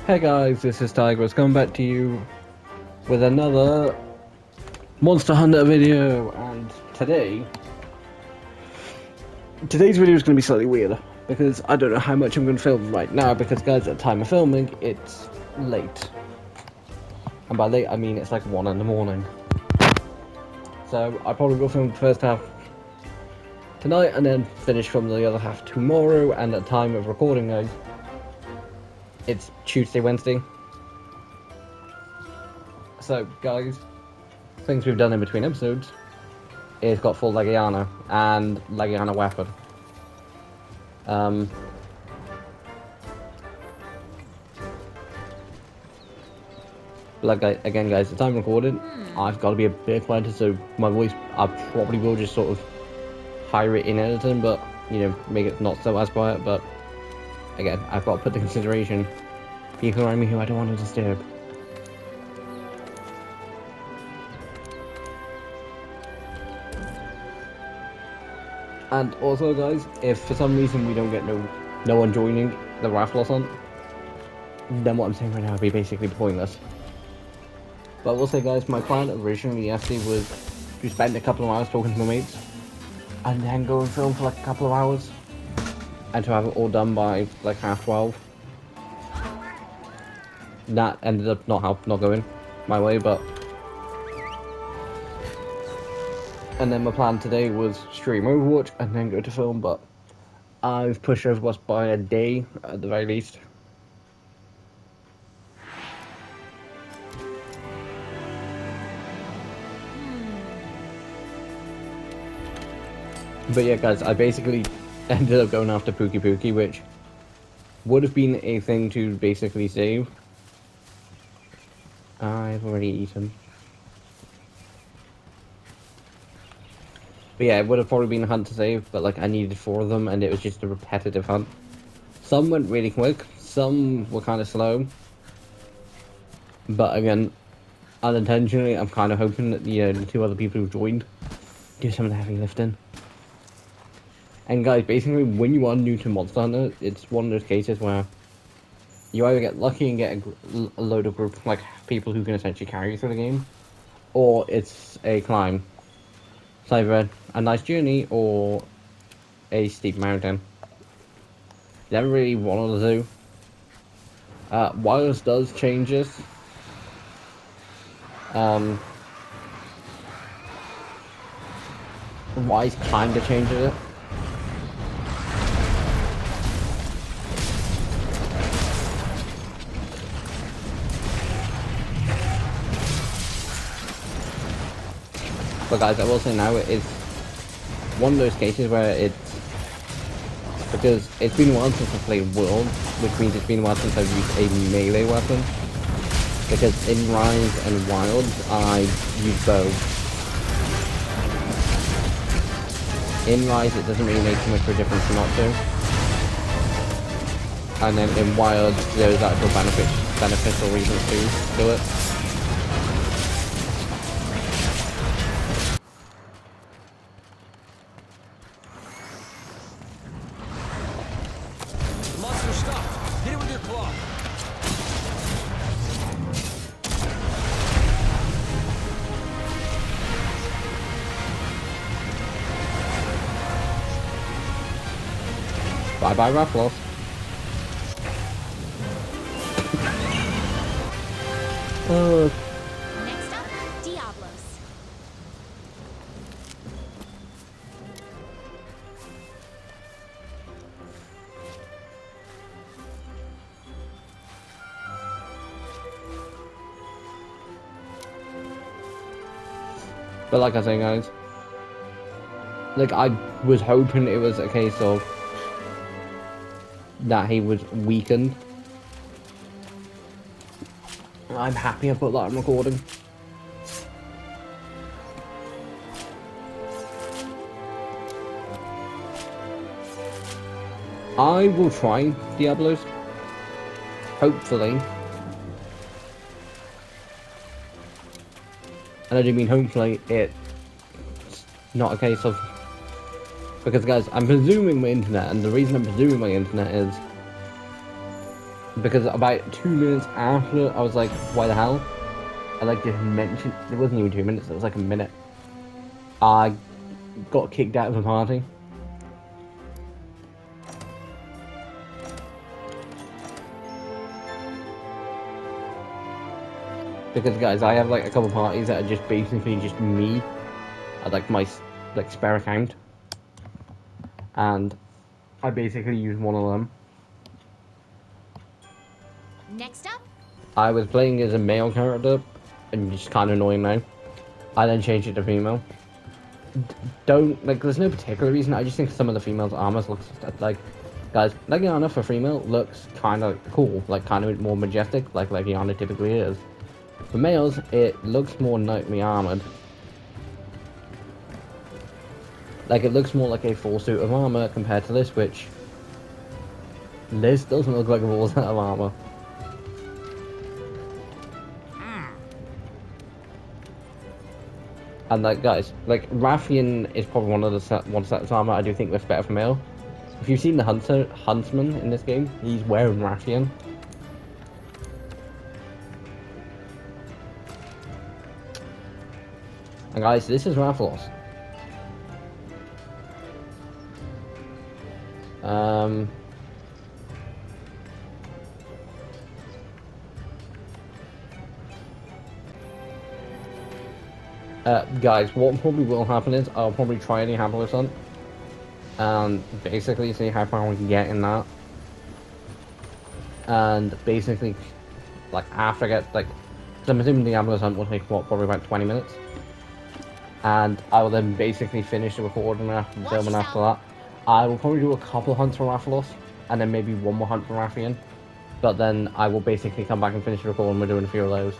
Hey guys, this is Tigress coming back to you with another Monster Hunter video, and today's video is going to be slightly weird because I don't know how much I'm going to film right now because guys, at the time of filming, it's late. And by late, I mean it's like 1 in the morning. So I probably will film the first half tonight and then finish from the other half tomorrow, and at the time of recording guys, it's Tuesday, Wednesday. So guys, things we've done in between episodes is got full Legiana and Legiana weapon. Like again guys, the time recorded, I've got to be a bit quieter, so my voice, I probably will just sort of higher it in editing, but you know, make it not so as quiet. But again, I've got to put the consideration people around me who I don't want to disturb. And also guys, if for some reason we don't get no one joining the Raffles hunt, then what I'm saying right now would be basically pointless. But I will say guys, my plan originally yesterday was to spend a couple of hours talking to my mates and then go and film for like a couple of hours and to have it all done by like 12:30. That ended up not going my way, but and then my plan today was stream Overwatch and then go to film, but I've pushed Overwatch by a day at the very least. But yeah guys, I basically ended up going after Pookie, which would have been a thing to basically save. I've already eaten. But yeah, it would have probably been a hunt to save, but like I needed 4 of them and it was just a repetitive hunt. Some went really quick, some were kind of slow. But again, unintentionally, I'm kind of hoping that the 2 other people who joined do some of the heavy lifting. And guys, basically, when you are new to Monster Hunter, it's one of those cases where you either get lucky and get a load of group, like people who can essentially carry you through the game, or it's a climb. It's either a nice journey or a steep mountain. Never really one of the two. Wilds does change this. Wise kind of changes it. But guys, I will say now it is one of those cases where it's because it's been a while since I played World, which means it's been a while since I've used a melee weapon. Because in Rise and Wilds, I use bow. In Rise, it doesn't really make too much of a difference not to. And then in Wilds, there's actual beneficial reasons to do it. Bye bye Raffles. Next up, Diablos. But like I say guys, like I was hoping it was a case of that he was weakened. I'm happy I put that on recording. I will try Diablos. Hopefully. And I do mean hopefully it's not a case of... Because guys, I'm presuming my internet, and the reason I'm presuming my internet is because about 2 minutes after I was like, why the hell? I like just mentioned, it wasn't even 2 minutes, it was like a minute. I got kicked out of the party. Because guys, I have like a couple parties that are just basically just me at like my like spare account. And I basically use one of them. Next up, I was playing as a male character, and it's kind of annoying now. I then changed it to female. Don't like. There's no particular reason. I just think some of the females' armors looks like, guys. Legiana for female looks kind of cool, like kind of more majestic, like Legiana typically is. For males, it looks more knightly armored. Like it looks more like a full suit of armor compared to this, which Liz doesn't look like a full set of armor. And like guys, like Rathian is probably one of the one set of armor I do think looks better for male. If you've seen the huntsman in this game, he's wearing Rathian. And guys, this is Rathalos. Guys, what probably will happen is I'll probably try any Hapless Hunt and basically see how far we can get in that. And basically, like after I get like, because I'm assuming the Hapless Hunt will take what, probably about 20 minutes. And I will then basically finish the recording after the film, and after that, I will probably do a couple hunts for Rathalos, and then maybe one more hunt for Rathian. But then I will basically come back and finish the recording. We're doing a few of those.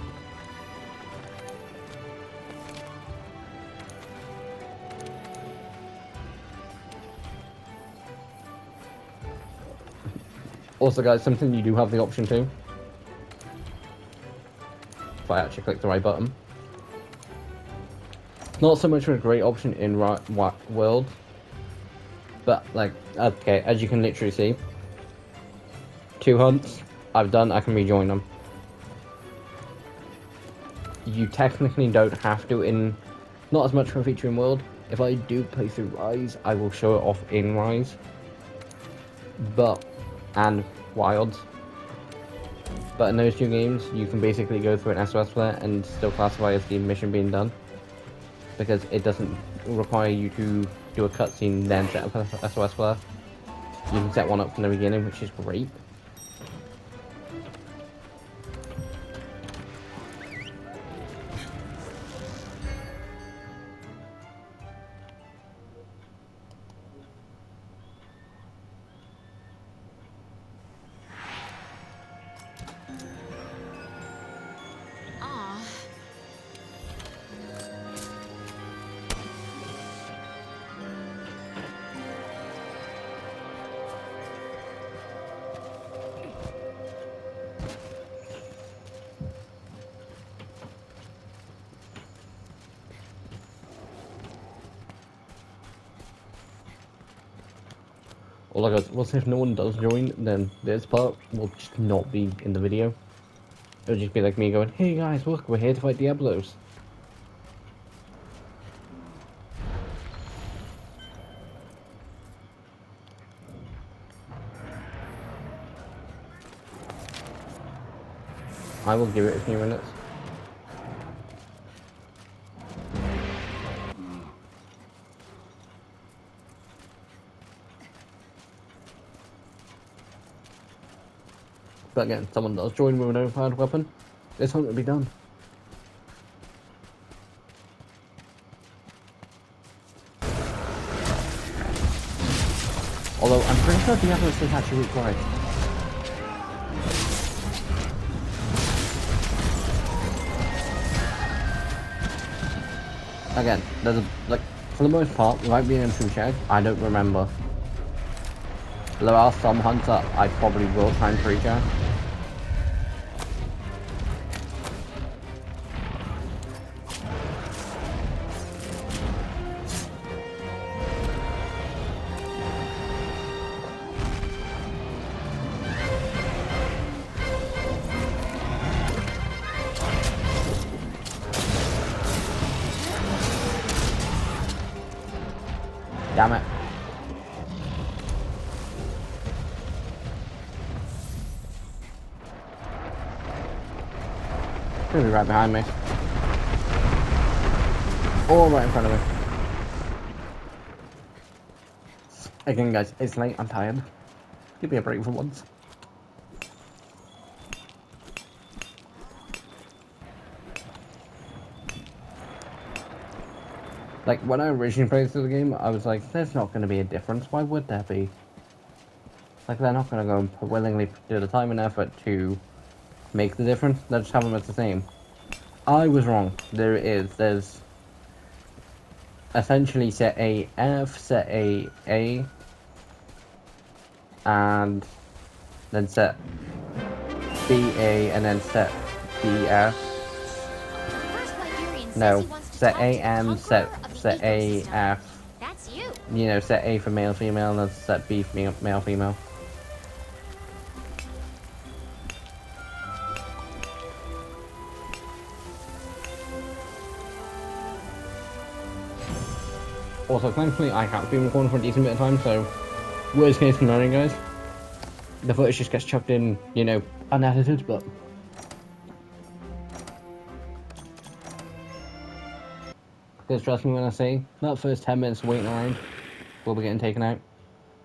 Also, guys, something you do have the option to, if I actually click the right button. It's not so much of a great option in World, but like, okay, as you can literally see, 2 hunts I've done, I can rejoin them. You technically don't have to in, not as much for a feature in World. If I do play through Rise, I will show it off in Rise. But, and Wilds. But in those 2 games, you can basically go through an SOS flare and still classify as the mission being done. Because it doesn't require you to do a cutscene then set up a SOS flare. You can set one up from the beginning, which is great. aw, Or like, well, if no one does join, then this part will just not be in the video. It'll just be like me going, hey guys, look, we're here to fight Diablos. I will give it a few minutes. But again, someone does join with an overpowered weapon, this hunt will be done. Although I'm pretty sure the others is actually required. Again, there's a, like, for the most part, without being able to check, I don't remember. There are some hunts that I probably will try and pre-check. Damn it. It's gonna be right behind me. Or right in front of me. Again, guys, it's late. I'm tired. Give me a break for once. Like, when I originally played through the game, I was like, there's not going to be a difference. Why would there be? Like, they're not going to go and willingly do the time and effort to make the difference. They'll just have them as the same. I was wrong. There it is. There's essentially set A F, set A, and then set B A, and then set B F. First Liberian says No, he wants to set talk A to the M, conqueror of the set A ecosystem. F. That's you. You know, set A for male, female, and then set B for male, female. Also, thankfully, I have been recording for a decent bit of time, so worst case scenario, guys, the footage just gets chucked in, you know, unedited, but because trust me when I say that first 10 minutes waiting around will be getting taken out.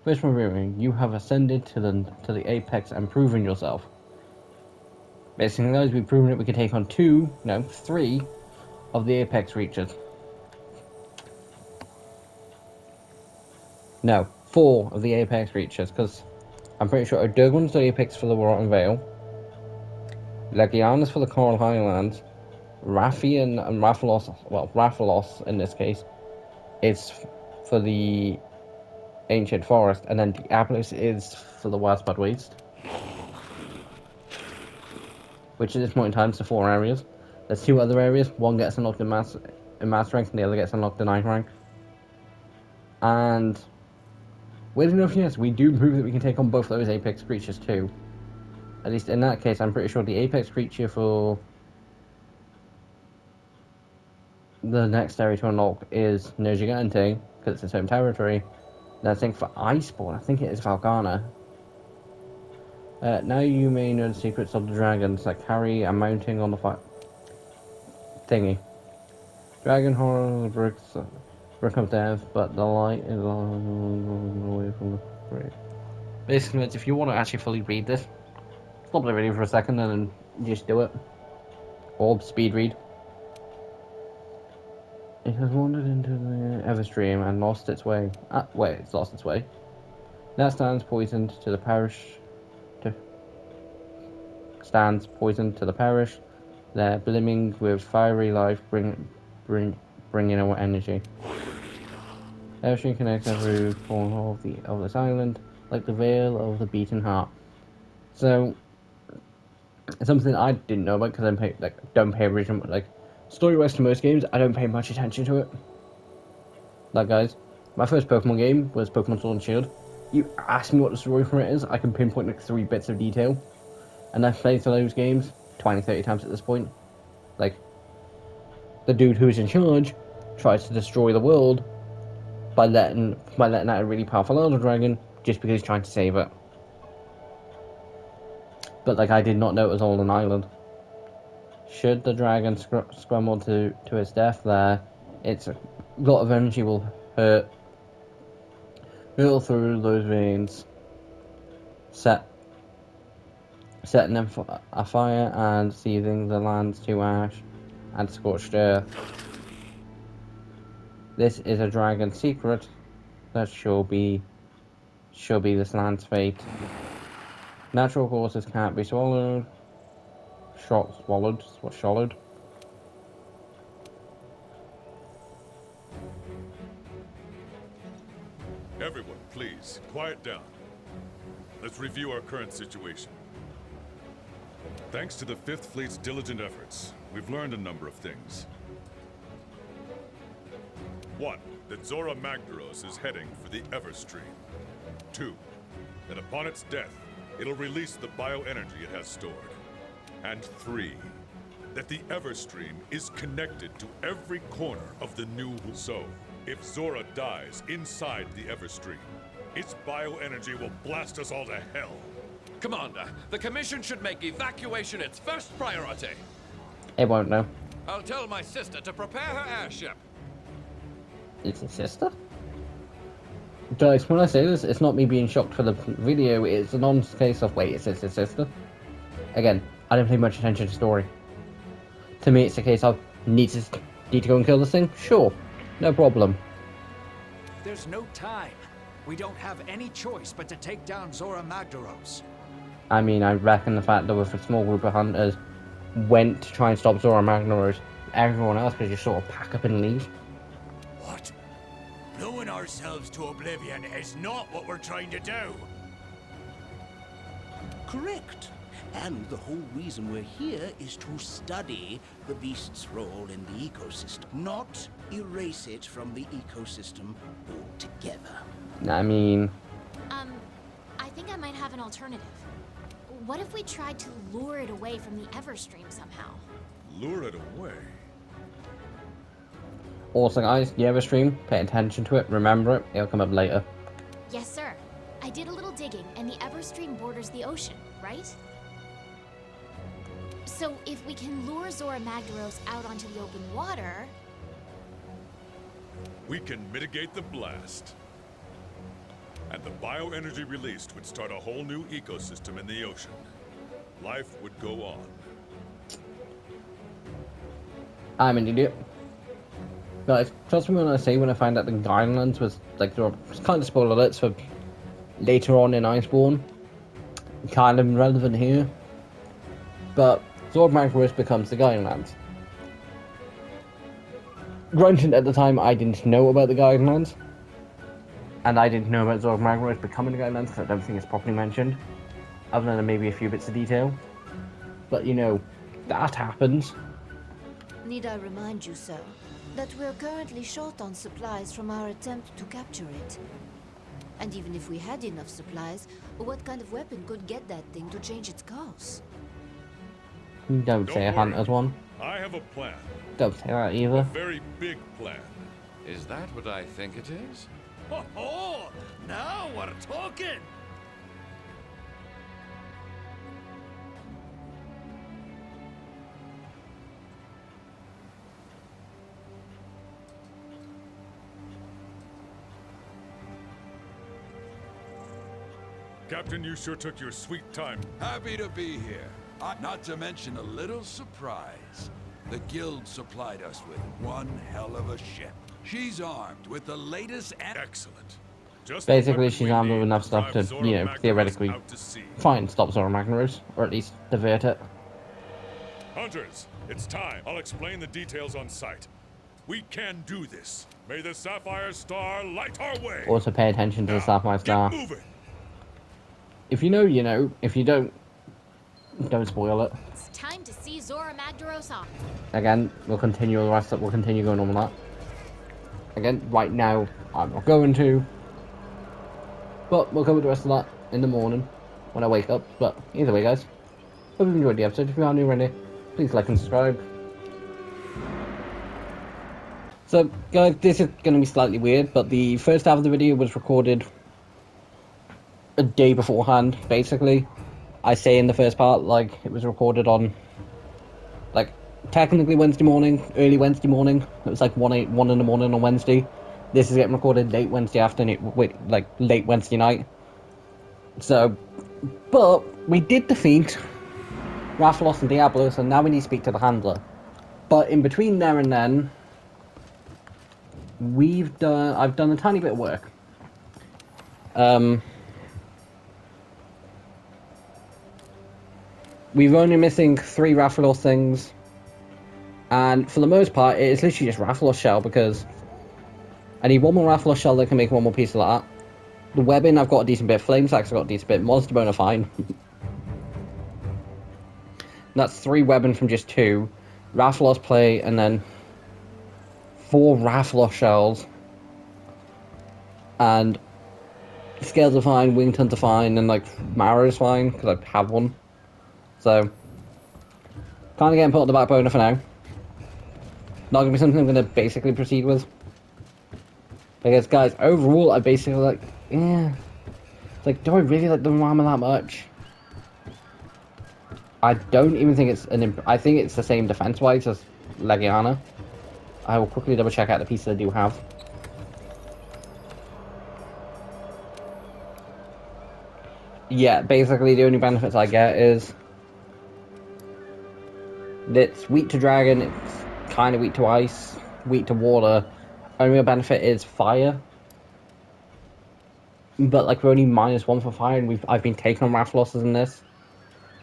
First reviewing, you have ascended to the apex and proven yourself. Basically, guys, we've proven that we can take on 3 of the apex reaches. No, 4 of the apex reaches, because I'm pretty sure Durgun's the apex for the Rotten Vale, Legiana's for the Coral Highlands, Raffian and Rathalos, well, Rathalos in this case, is for the Ancient Forest, and then Diablos is for the Wildspad Waste. Which at this point in time is the 4 areas. There's 2 other areas, one gets unlocked in mass rank, and the other gets unlocked in ice rank. And weird enough, yes, we do prove that we can take on both those apex creatures too. At least in that case, I'm pretty sure the apex creature for the next area to unlock is Nergigante, because it's its home territory. And I think for Iceborne, I think it is Valgana. Now you may know the secrets of the dragons that carry a mounting on the thingy. Dragon horror bricks of death, but the light is away from the grave. Basically, if you want to actually fully read this, stop the video for a second and then just do it. Or speed read. It has wandered into the Everstream and lost its way. Wait, it's lost its way. Now stands poisoned to the parish. Stands poisoned to the parish. They're brimming with fiery life, bringing our energy. Everstream connects every corner of this island, like the veil of the beaten heart. So, it's something I didn't know about because I don't pay original story-wise to most games. I don't pay much attention to it. Like, guys, my first Pokemon game was Pokemon Sword and Shield. You ask me what the story for it is, I can pinpoint like 3 bits of detail. And I've played through those games 20, 30 times at this point. Like, the dude who's in charge tries to destroy the world by letting out a really powerful Elder Dragon just because he's trying to save it. But like, I did not know it was all an island. Should the dragon scramble to its death there, its lot of energy will hurtle through those veins, setting them afire and seething the lands to ash and scorched earth. This is a dragon secret that shall be this land's fate. Natural causes can't be swallowed. Swallowed. Everyone, please, quiet down. Let's review our current situation. Thanks to the 5th Fleet's diligent efforts, we've learned a number of things. 1. That Zorah Magdaros is heading for the Everstream. 2. That upon its death, it'll release the bioenergy it has stored. And 3. That the Everstream is connected to every corner of the new. So, If Zorah dies inside the Everstream, its bioenergy will blast us all to hell. Commander, the Commission should make evacuation its first priority. It won't know. I'll tell my sister to prepare her airship. It's his sister? Guys, when I say this, it's not me being shocked for the video, it's a non-case of, wait, it's his sister? Again, I don't pay much attention to story. To me, it's a case of, need to go and kill this thing? Sure, no problem. There's no time. We don't have any choice but to take down Zorah Magdaros. I mean, I reckon the fact that with a small group of hunters went to try and stop Zorah Magdaros, everyone else could just sort of pack up and leave. What? Blowing ourselves to oblivion is not what we're trying to do. Correct. And the whole reason we're here is to study the beast's role in the ecosystem, not erase it from the ecosystem altogether. I mean, I think I might have an alternative. What if we tried to lure it away from the Everstream somehow? Lure it away? also guys, the Everstream, pay attention to it, remember it, it'll come up later. Yes, sir. I did a little digging, and the Everstream borders the ocean, right? So if we can lure Zorah Magdaros out onto the open water... We can mitigate the blast. And the bioenergy released would start a whole new ecosystem in the ocean. Life would go on. I'm an idiot. Guys, trust me when I say when I find out the Guidelands was, like, there were kind of spoiler alerts for later on in Iceborne. Kind of relevant here. But Zorah Magdaros becomes the Guidelands. Granted, at the time, I didn't know about the Guidelands. And I didn't know about Zorah Magdaros becoming the Guidelands, because I don't think it's properly mentioned. Other than maybe a few bits of detail. But, you know, that happens. Need I remind you, sir, that we're currently short on supplies from our attempt to capture it? And even if we had enough supplies, what kind of weapon could get that thing to change its course? Don't say a worry. hunter's one. I have a plan. Don't say that A either. very big plan. Is that what I think it is? Oh, now we're talking! Captain, you sure took your sweet time. Happy to be here. Not to mention a little surprise. The guild supplied us with one hell of a ship. She's armed with the latest and... Excellent. Just Basically, the she's weapon armed we with need enough stuff to, drive Zorah you know, Magdaros theoretically out to sea. fine, stop Zorah Magdaros, or at least divert it. Hunters, it's time. I'll explain the details on site. We can do this. May the Sapphire Star light our way. Also pay attention to the Now, Sapphire Star. Get moving. If you know, you know. If you don't spoil it. It's time to see Zorah Magdaros off. Again, we'll continue the rest of we'll continue going on with that. Again, right now, I'm not going to. But we'll cover the rest of that in the morning when I wake up. But either way, guys, hope you enjoyed the episode. If you are new around here, please like and subscribe. So, guys, this is going to be slightly weird, but the first half of the video was recorded a day beforehand, basically. I say in the first part, like, it was recorded on, like, technically Wednesday morning, early Wednesday morning. It was like 1 in the morning on Wednesday. This is getting recorded late Wednesday afternoon, like, late Wednesday night. So, but we did defeat Rathalos and Diablos, and now we need to speak to the Handler. But in between there and then, I've done a tiny bit of work. We've only missing 3 Rathalos things, and for the most part, it's literally just Rathalos shell, because I need one more Rathalos shell that can make one more piece of that. The webbing, I've got a decent bit. Flame sacks, I've got a decent bit. Monster bone are fine. That's 3 webbing from just 2. Rathalos plate, and then 4 Rathalos shells. And scales are fine, wingtons are fine, and like Marrow is fine, because I have one. So, kind of getting put on the back burner for now. Not going to be something I'm going to basically proceed with. Because, guys, overall, I basically like, yeah. It's like, do I really like the armor that much? I don't even think it's I think it's the same defense-wise as Legiana. I will quickly double check out the pieces I do have. Yeah, basically the only benefits I get is it's weak to dragon, it's kind of weak to ice, weak to water. Only real benefit is fire. But like we're only -1 for fire, and I've been taking on wrath losses in this.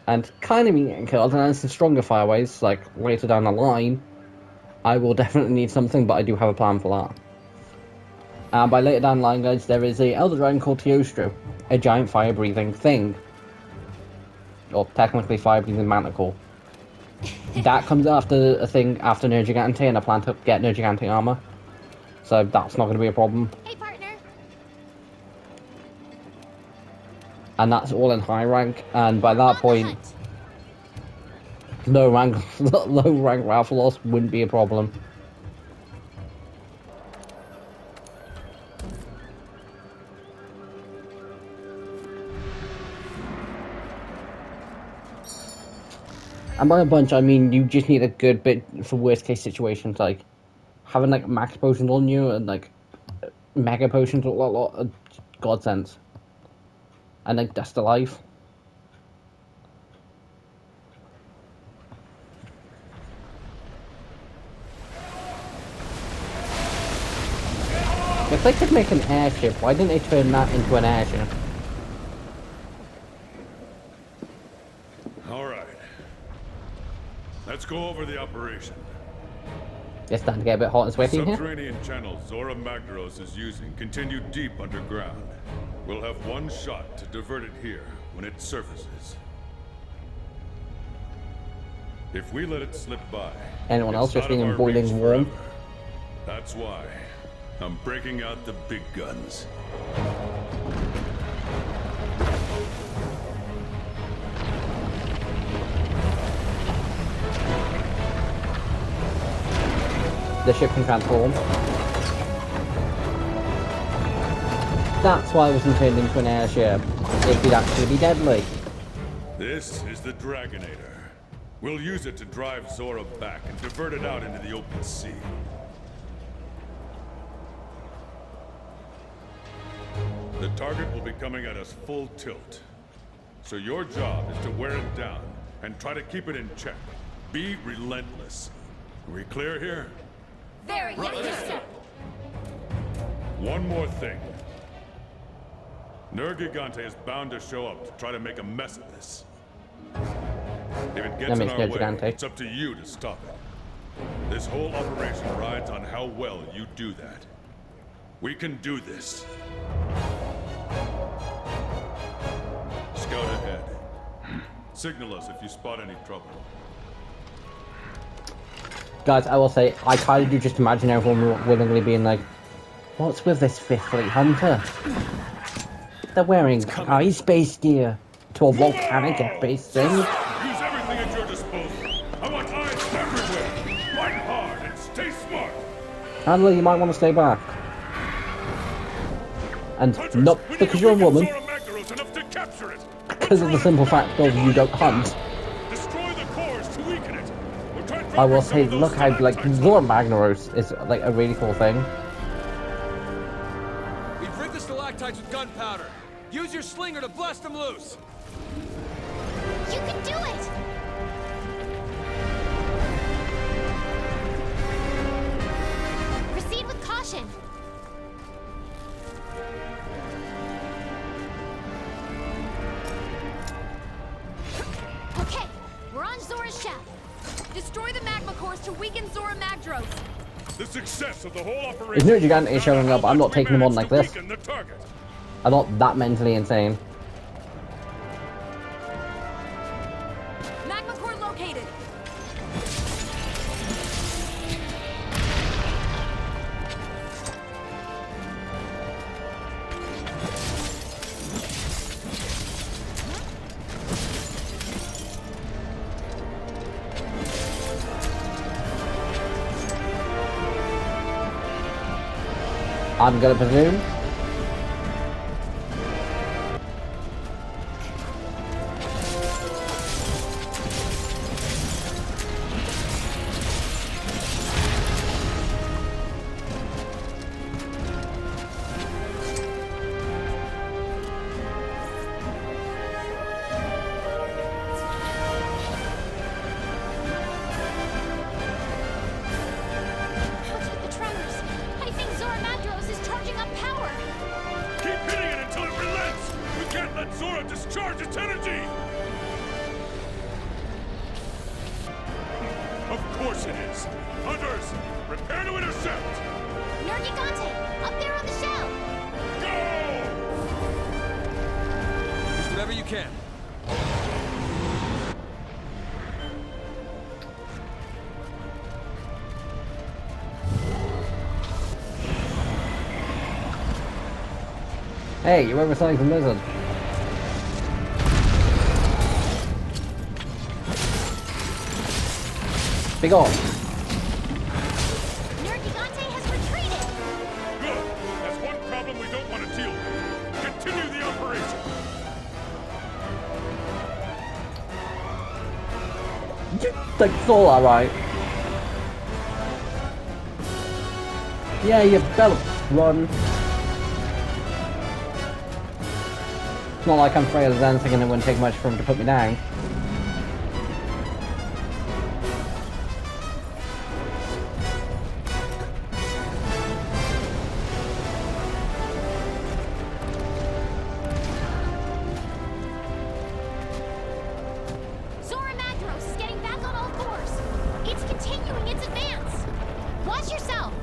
And kind of been getting killed, and some stronger fireways, like later down the line, I will definitely need something, but I do have a plan for that. And by later down the line, guys, there is a Elder Dragon called Teostro, a giant fire-breathing thing. Or technically fire-breathing manticore. That comes after a thing after Nergigante, and I plan to get Nergigante armor. So that's not going to be a problem. Hey, partner. And that's all in high rank, and by that On the point, hunt. low rank rifle loss wouldn't be a problem. And by a bunch, I mean you just need a good bit for worst case situations, like having like max potions on you and like mega potions, a lot of godsends. And like Dust Alive. If they could make an airship, why didn't they turn that into an airship? All right. Let's go over the operation. It's starting to get a bit hot and sweaty in here. Subterranean channels Zorah Magdaros is using continue deep underground. We'll have one shot to divert it here when it surfaces. If we let it slip by, Anyone else it's just out of being our boiling reach warm? forever. That's why I'm breaking out the big guns. The ship can transform. That's why it wasn't turned into an airship. It could actually be deadly. This is the Dragonator. We'll use it to drive Zorah back and divert it out into the open sea. The target will be coming at us full tilt. So your job is to wear it down and try to keep it in check. Be relentless. Are we clear here? Very yes, sir. One more thing. Nergigante is bound to show up to try to make a mess of this. If it gets in makes our way, Nergigante. it's up to you to stop it. This whole operation rides on how well you do that. We can do this. Scout ahead. Signal us if you spot any trouble. Guys, I will say, I kind of do just imagine everyone willingly being like, what's with this Fifth Fleet Hunter? They're wearing ice-based gear to a volcanic-based thing. Use everything at your disposal. I want eyes everywhere. Fight hard and stay smart. Handler, you might want to stay back. And Hunters, not we need because to you're a weaken woman, Zorah Magdaros enough to capture it. because of the simple fact of you don't hunt. Destroy the cores to weaken it. We'll try I will dropping some say, of those look how, like, stalactites. Zorah Magnaros is, like, a really cool thing. We've rigged the stalactites with gunpowder. Use your slinger to blast them loose. You can do it! Proceed with caution. Okay, we're on Zora's shaft. Destroy the magma cores to weaken Zorah Magdaros. The success of the whole If operation. Nergigante is showing up, I'm not taking him on like this. The target. I'm not that mentally insane. Magma core located. I'm gonna presume. What's with the tremors? I think Zorah is charging up power. Keep hitting it until it relents! We can't let Zorah discharge its energy! Of course it is! Hunters, prepare to intercept! Nergigante, up there on the shell. Go! Use whatever you can. Hey, you remember something from Lizard? Big on. Nergigante has retreated. Good! That's one problem we don't want to deal with. Continue the operation! That's all alright. Yeah, you better run. It's not like I'm afraid of dancing and it wouldn't take much for him to put me down. Zorah is getting back on all fours. It's continuing its advance. Watch yourself.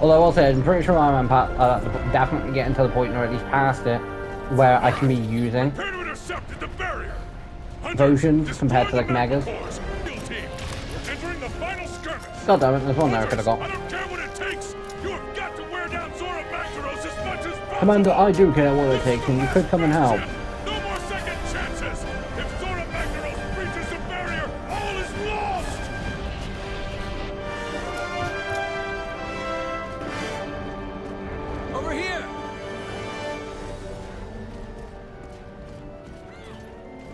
Although I will say, I'm pretty sure I'm definitely getting to the point, or at least past it, where I can be using Prepare to intercept at the barrier! Hunters, potions destroy compared to the like megas. cores. Field team, we're entering the final skirmish! God damn it, there's one there I could have I got. don't care what it takes! You have got to wear down Zorah Magdaros as much as possible! Commander, I do care what it takes, and you could come and help. No more second chances! If Zorah Magdaros breaches the barrier, all is lost! Over here!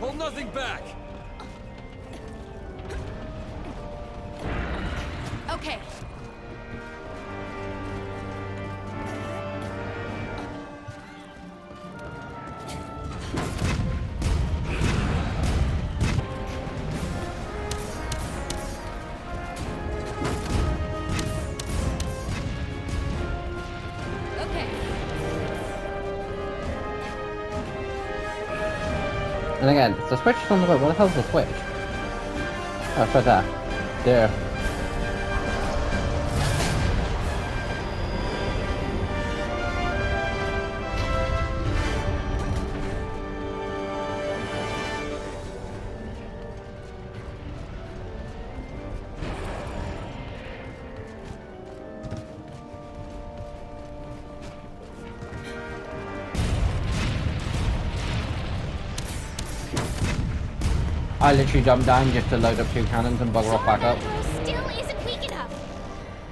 Hold nothing back! Okay. Okay. And again, the switch is on the boat. What the hell's the switch? Oh, it's right there. There. I literally jumped down just to load up 2 cannons and bugger off back up. Zorah still isn't weak enough.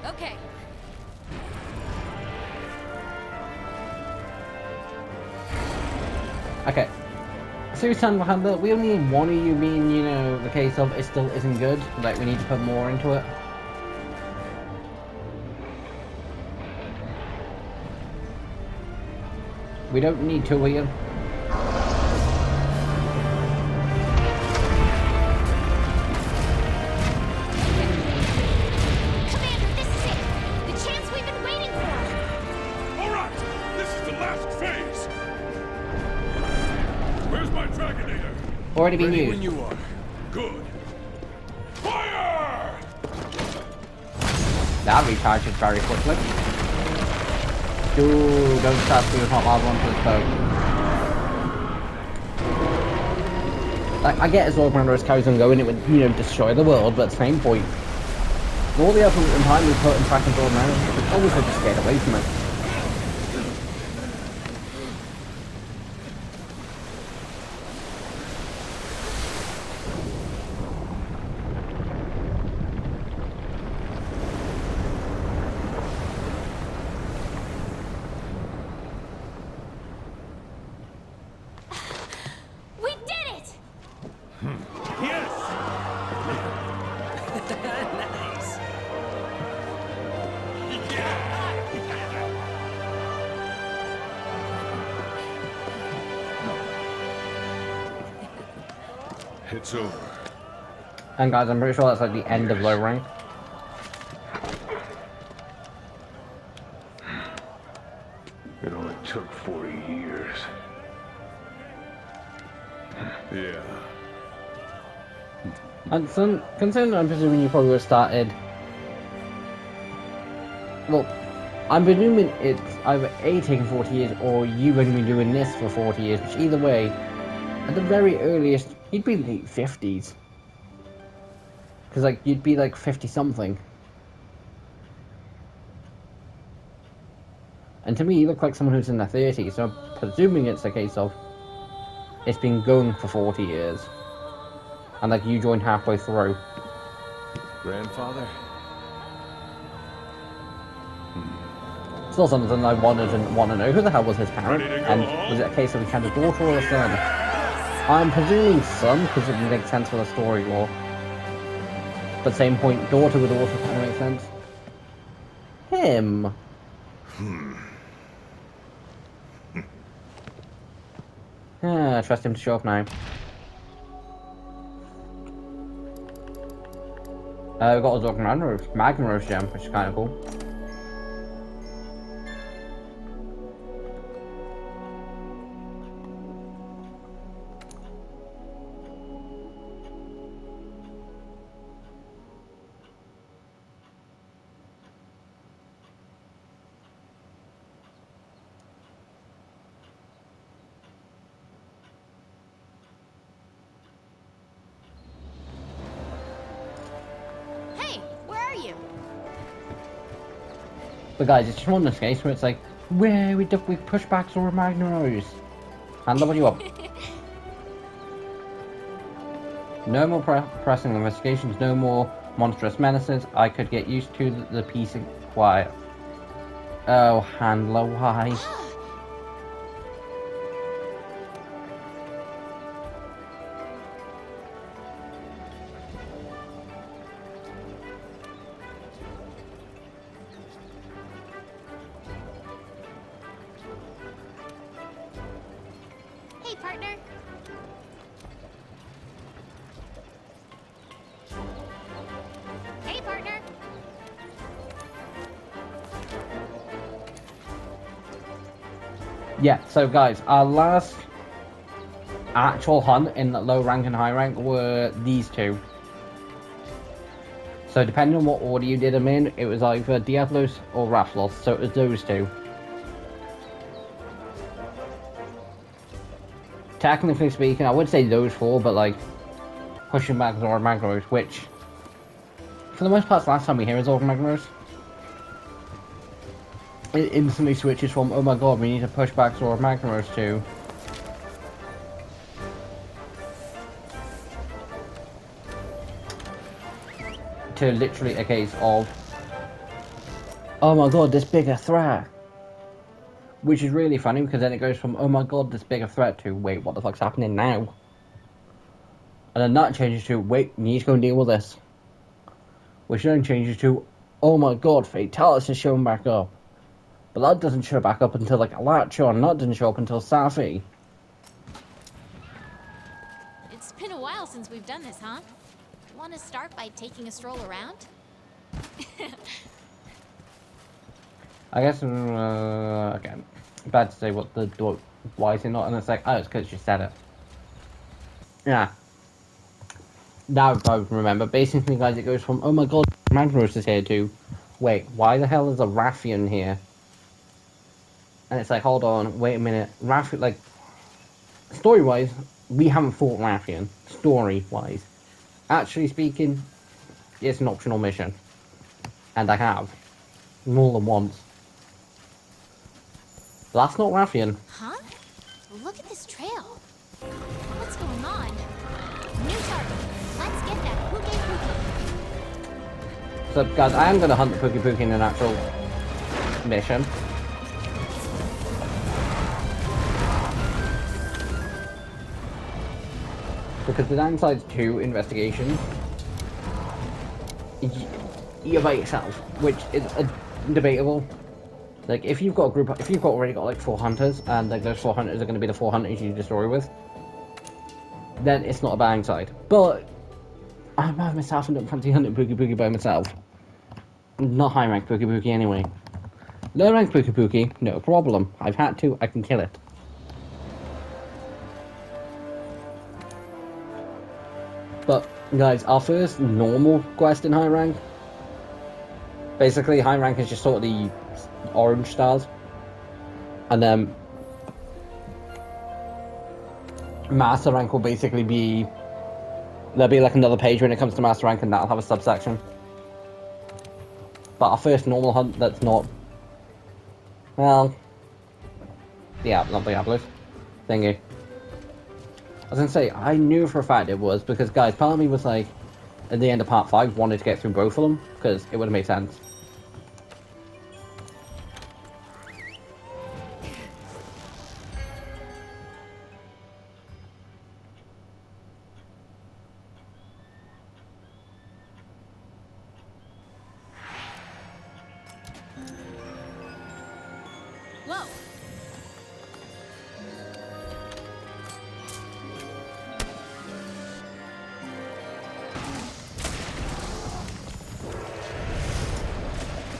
Okay. Okay. Susan Handler, we only need one of you being, you know, the case of it still isn't good. Like, we need to put more into it. We don't need 2 of you. Commander, this is it. The chance we've been waiting for. Alright! This is the last phase! Where's my Dragonator? Already been Ready used. when you are. Good. Fire! That recharges very quickly. Dude, don't start doing hot lava onto this boat. Like, I get as well when carries on going, it would, you know, destroy the world, but at the same point, all the effort and time we put in tracking Jordan now, we always have to skate away from it. It's over. And guys, I'm pretty sure that's like the end of low rank. It only took 40 years. Yeah. And so, considering I'm presuming you probably would have started. Well, I'm presuming it's either A, taking 40 years, or you going to be doing this for 40 years, which either way, at the very earliest, you'd be late 50s. Because, like, you'd be like 50-something. And to me, you look like someone who's in their 30s, so I'm presuming it's a case of it's been going for 40 years. And, like, you joined halfway through. Grandfather? Still something I wanted to know. Who the hell was his parent? And was it a case of he had a daughter or a son? I'm presuming son, because it would make sense for the story lore. But same point, daughter would also kind of make sense. Him. I trust him to show up now. We've got a zorah magnus gem, which is kind of cool. But guys, it's just one of those cases where it's like, where we push back zorah magnus. Handle you up. No more pressing investigations, no more monstrous menaces. I could get used to the peace and quiet. Oh, handler, why? Hey, partner. Hey, partner. Yeah, so guys, our last actual hunt in the low rank and high rank were these two. So depending on what order you did them in, it was either Diablos or Rafflos, so it was those two. Technically speaking, I would say those four, but like, pushing back zorah magnus, which, for the most part, last time we hear zorah magnus, it instantly switches from, oh my god, we need to push back zorah magnus to literally a case of, oh my god, this bigger threat. Which is really funny, because then it goes from, oh my god, this bigger threat, to, wait, what the fuck's happening now? And then that changes to, wait, you need to go and deal with this. Which then changes to, oh my god, Fatalis is showing back up. But that doesn't show back up until, like, Alacho, and that doesn't show up until Safi. It's been a while since we've done this, huh? Want to start by taking a stroll around? I guess, okay, bad to say what why is it not, and it's like, oh, it's because you said it. Yeah. Now I remember, basically guys, it goes from, oh my god, Magnus is here, to, wait, why the hell is a Raffian here? And it's like, hold on, wait a minute, Raffian, like, story-wise, we haven't fought Raffian, story-wise. Actually speaking, it's an optional mission. And I have. More than once. That's not Raffian. Huh? Look at this trail. What's going on? New target. Let's get that Puke Puke. So guys, I am going to hunt the Puke Puke in an actual mission. Because the downside to investigation, you're by yourself, which is debatable. Like, if you've got a group, if you've already got like 4 hunters, and like those 4 hunters are going to be the 4 hunters you destroy with, then it's not a bad side. But I'm by myself and don't fancy hunting Pookie Pookie by myself. Not high rank Pookie Pookie anyway. Low rank Pookie Pookie, no problem. I've had to, I can kill it. But guys, our first normal quest in high rank, basically high rank is just sort of the orange stars, and then master rank will basically be, there'll be like another page when it comes to master rank, and that'll have a subsection. But our first normal hunt that's not, well, yeah, not Diablos thingy. I was gonna say, I knew for a fact it was, because guys, part of me was like, at the end of part 5, wanted to get through both of them, because it would have made sense. Whoa!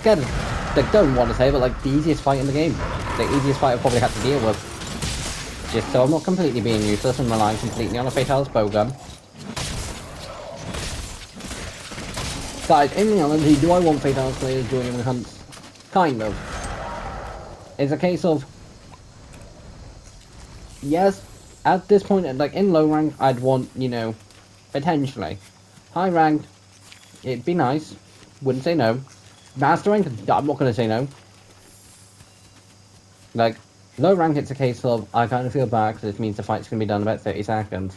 Again, like, don't want to say, but like, the easiest fight in the game. The easiest fight I've probably had to deal with. Just so I'm not completely being useless and relying completely on a Fatalis bowgun. Guys, in reality, do I want Fatalis players joining my hunts? Kind of. It's a case of, yes, at this point, like, in low rank, I'd want, you know, potentially. High rank, it'd be nice. Wouldn't say no. Master rank, I'm not going to say no. Like, low rank, it's a case of, I kind of feel bad because it means the fight's going to be done in about 30 seconds.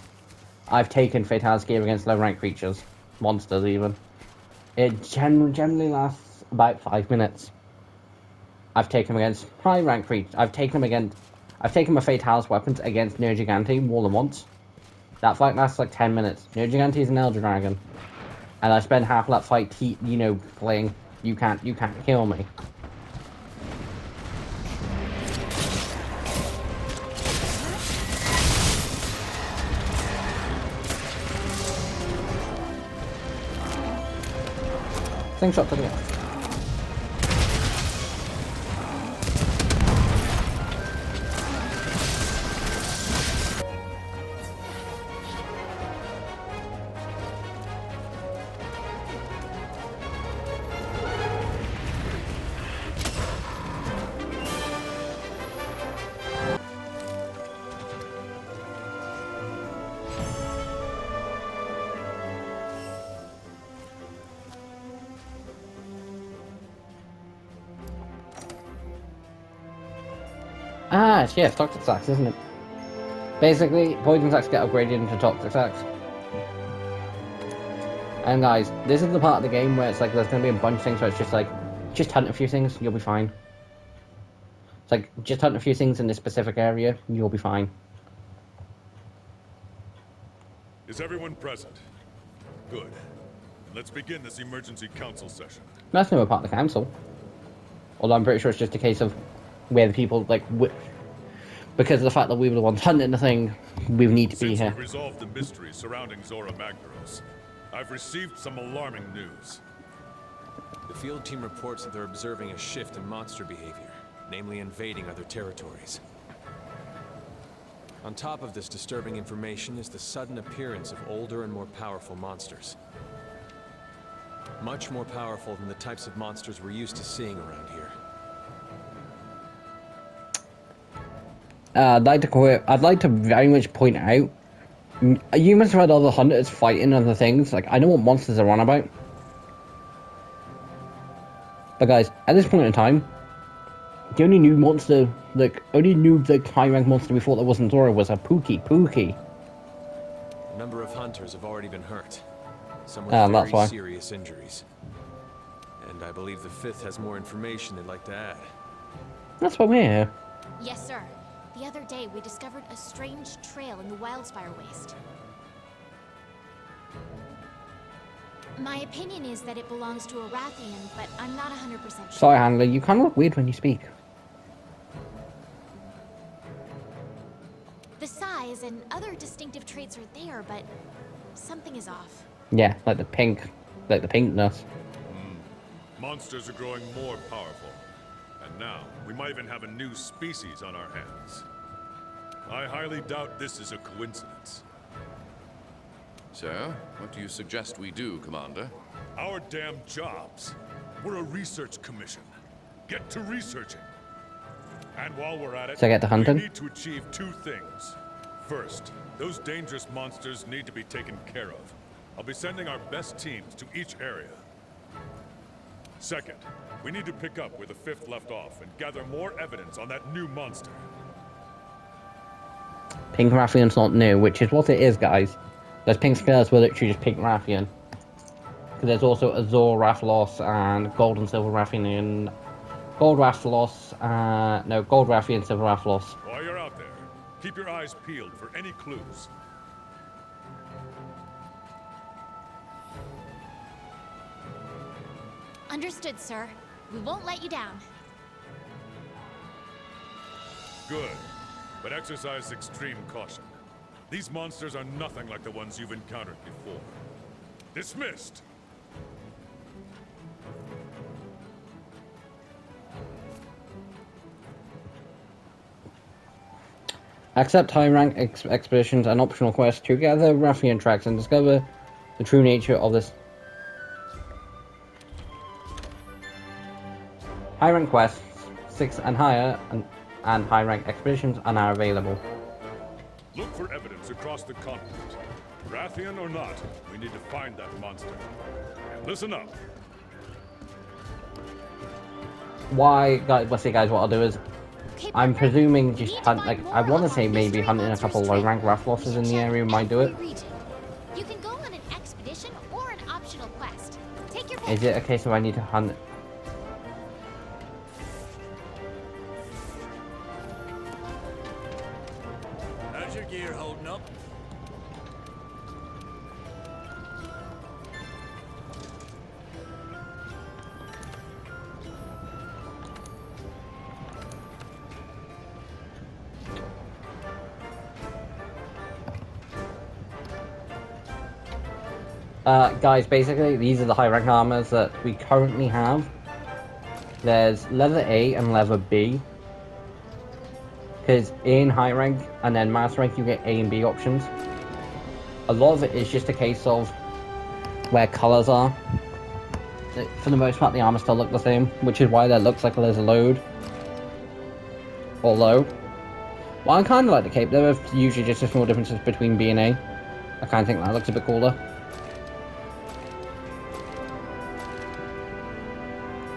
I've taken Fatalis gear against low rank creatures. Monsters, even. It generally lasts about 5 minutes. I've taken them against high rank creatures. I've taken my Fatalis weapons against Nergigante more than once. That fight lasts like 10 minutes. Nergigante is an Elder Dragon. And I spend half of that fight, you know, playing, you can't kill me. Slingshot to the left. Ah, yes, Toxic Sacs, isn't it? Basically, Poison Sacs get upgraded into Toxic Sacs. And guys, this is the part of the game where it's like there's going to be a bunch of things where it's just like, just hunt a few things, you'll be fine. It's like, just hunt a few things in this specific area, you'll be fine. Is everyone present? Good. Let's begin this emergency council session. That's never part of the council. Although I'm pretty sure it's just a case of where the people, like, because of the fact that we were the ones hunting the thing, we need to be here. Since we resolved the mystery surrounding Zorah Magdaros, I've received some alarming news. The field team reports that they're observing a shift in monster behavior, namely invading other territories. On top of this disturbing information is the sudden appearance of older and more powerful monsters. Much more powerful than the types of monsters we're used to seeing around here. I'd like to very much point out, you must have had other hunters fighting other things. Like, I know what monsters they're on about. But guys, at this point in time, the only new monster, high rank monster we thought that wasn't Zorah was a Pookie. A number of hunters have already been hurt. Some with very serious injuries. And I believe the 5th has more information they'd like to add. That's why we're here. Yes, sir. The other day, we discovered a strange trail in the Wildspire Waste. My opinion is that it belongs to a Rathian, but I'm not 100% sure. Sorry, Handler, you kind of look weird when you speak. The size and other distinctive traits are there, but something is off. Yeah, like the pinkness. Monsters are growing more powerful. And now, we might even have a new species on our hands. I highly doubt this is a coincidence. So, what do you suggest we do, Commander? Our damn jobs. We're a research commission. Get to researching. And while we're at it, So get to hunting? we need to achieve two things. First, those dangerous monsters need to be taken care of. I'll be sending our best teams to each area. Second, we need to pick up where the fifth left off and gather more evidence on that new monster. Pink Raffian's not new, which is what it is, guys. Those pink skulls were literally just pink Raffian. Because there's also Azor Rathalos and Gold and Silver Raffian. Gold Rathalos, Gold Raffian, Silver Rathalos. While you're out there, keep your eyes peeled for any clues. Understood, sir. We won't let you down. Good. But exercise extreme caution. These monsters are nothing like the ones you've encountered before. Dismissed! Accept high-rank expeditions and optional quests to gather Raffian tracks and discover the true nature of this. High-rank quests, 6 and higher, and high-rank expeditions are now available. Look for evidence across the continent. Rathian or not, we need to find that monster. And listen up. Why, guys, let's see, guys, what I'll do is, I'm presuming just hunt, like, I want to say maybe hunting a couple low-rank Rathaloses in the area might do it. You can go on an expedition or an optional quest. Take your pick. Is it a case of I need to hunt? How's your gear holding up? Guys, basically, these are the high-rank armors that we currently have. There's leather A and leather B. Because in high rank and then master rank, you get A and B options. A lot of it is just a case of where colors are. For the most part, the armor still look the same, which is why that looks like there's a load. Or low. Well, I kind of like the cape. There are usually just a small differences between B and A. I kind of think that looks a bit cooler.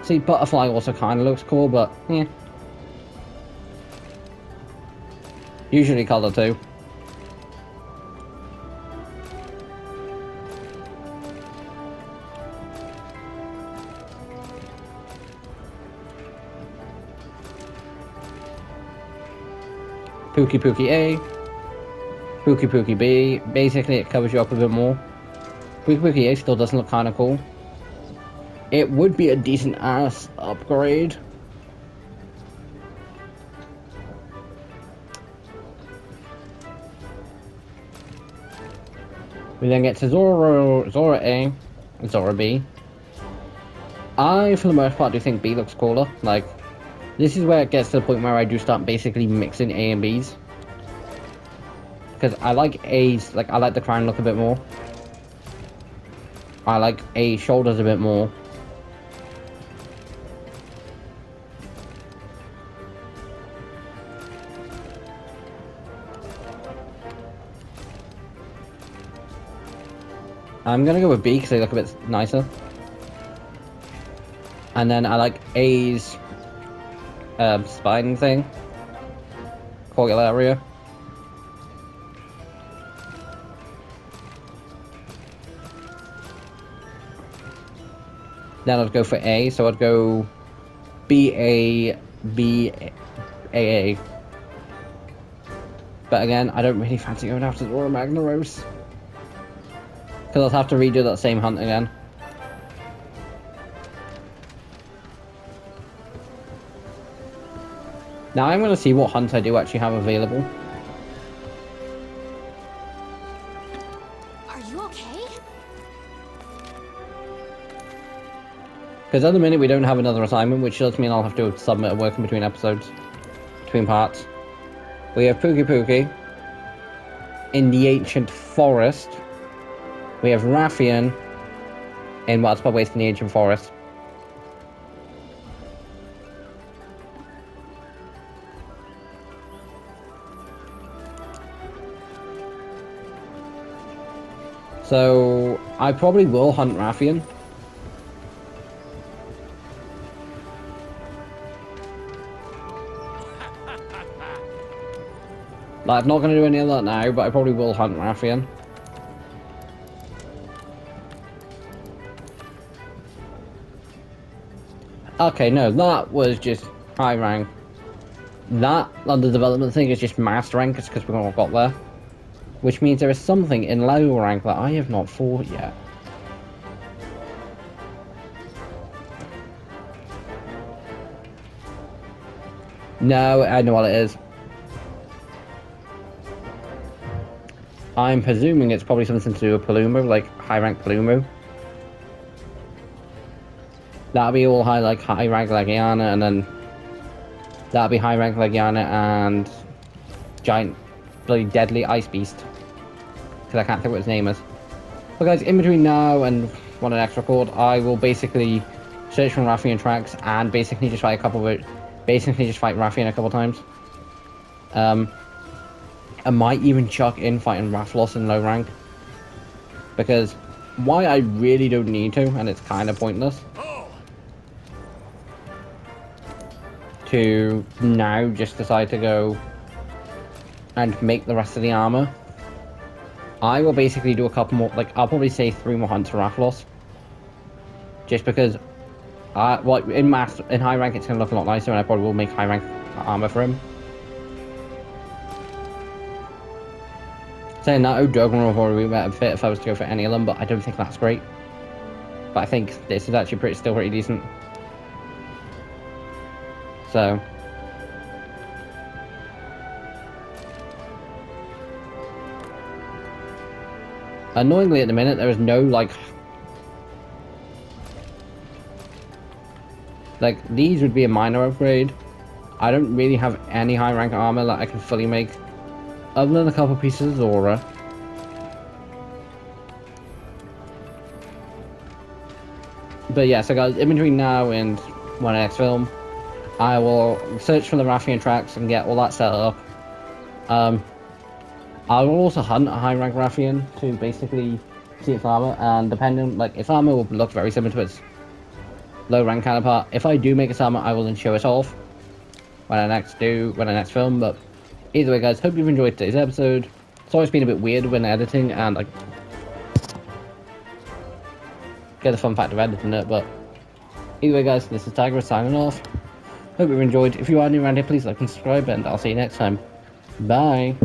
See, butterfly also kind of looks cool, but yeah. Usually color too. Pookie Pookie A, Pookie Pookie B. Basically, it covers you up a bit more. Pookie Pookie A still doesn't look kind of cool. It would be a decent ass upgrade. We then get to Zorah A, Zorah B. I, for the most part, do think B looks cooler. Like, this is where it gets to the point where I do start basically mixing A and Bs. Because I like A's, like, I like the crown look a bit more. I like A shoulders a bit more. I'm gonna go with B because they look a bit nicer. And then I like A's spine thing. Coil area. Then I'd go for A, so I'd go B-A, B-A-A. But again, I don't really fancy going after Zorah Magnaros. Because I'll have to redo that same hunt again. Now I'm going to see what hunts I do actually have available. you okay? Because at the minute we don't have another assignment, which does mean I'll have to submit a work in between episodes, between parts. We have Pookie Pookie in the ancient forest. We have Raffian in what's probably in the ancient forest. So I probably will hunt Raffian. Like, I'm not going to do any of that now, but I probably will hunt Raffian. Okay, no, that was just high rank. That, under development thing, is just master rank, it's because we've not got there. Which means there is something in low rank that I have not fought yet. No, I know what it is. I'm presuming it's probably something to do with Palumo, like high rank Palumo. That'll be all high rank Legiana, and then that'll be high rank Legiana and giant bloody deadly ice beast. Because I can't think what his name is. But guys, in between now and when I next record, I will basically search for Raffian tracks and basically just fight Raffian a couple times. I might even chuck in fighting Rafflos in low rank. Because why I really don't need to, and it's kind of pointless, to now just decide to go and make the rest of the armor. I will basically do a couple more, like, I'll probably say 3 more hunts for Rafflos. Just because, well, in high rank it's going to look a lot nicer, and I probably will make high rank armor for him. Saying that, O'Dogon will probably be better fit if I was to go for any of them, but I don't think that's great. But I think this is actually still pretty decent. So. Annoyingly at the minute, there is no, like, these would be a minor upgrade. I don't really have any high rank armor that I can fully make. Other than a couple pieces of Zorah. But yeah, so guys, in between now and my next film, I will search for the Raffian tracks and get all that set up. I will also hunt a high rank Raffian to basically see its armor, and depending, like, its armor will look very similar to its low rank counterpart. If I do make its armor, I will then show it off when I next film, but either way guys, hope you've enjoyed today's episode. It's always been a bit weird when editing, and like, get the fun fact of editing it, but either way guys, this is Tiger signing off. Hope you've enjoyed. If you are new around here, please like and subscribe, and I'll see you next time. Bye.